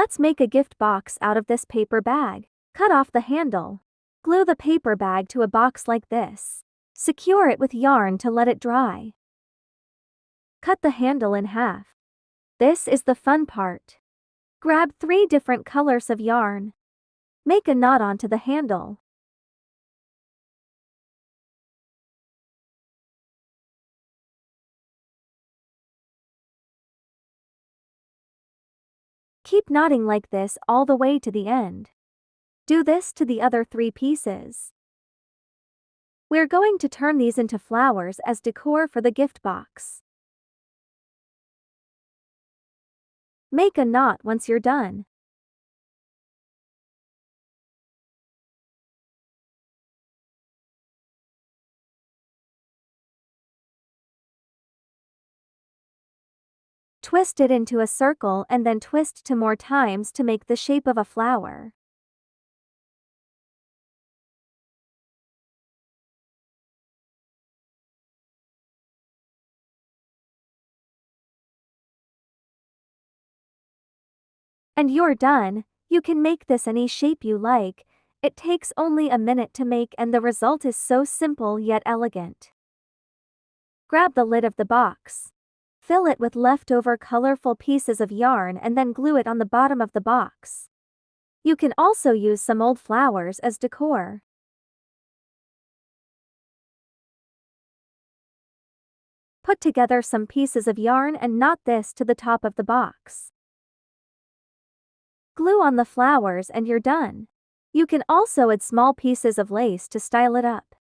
Let's make a gift box out of this paper bag. Cut off the handle. Glue the paper bag to a box like this. Secure it with yarn to let it dry. Cut the handle in half. This is the fun part. Grab 3 different colors of yarn. Make a knot onto the handle. Keep knotting like this all the way to the end. Do this to the other 3 pieces. We're going to turn these into flowers as decor for the gift box. Make a knot once you're done. Twist it into a circle and then twist 2 more times to make the shape of a flower. And you're done. You can make this any shape you like. It takes only a minute to make and the result is so simple yet elegant. Grab the lid of the box. Fill it with leftover colorful pieces of yarn and then glue it on the bottom of the box. You can also use some old flowers as decor. Put together some pieces of yarn and knot this to the top of the box. Glue on the flowers and you're done. You can also add small pieces of lace to style it up.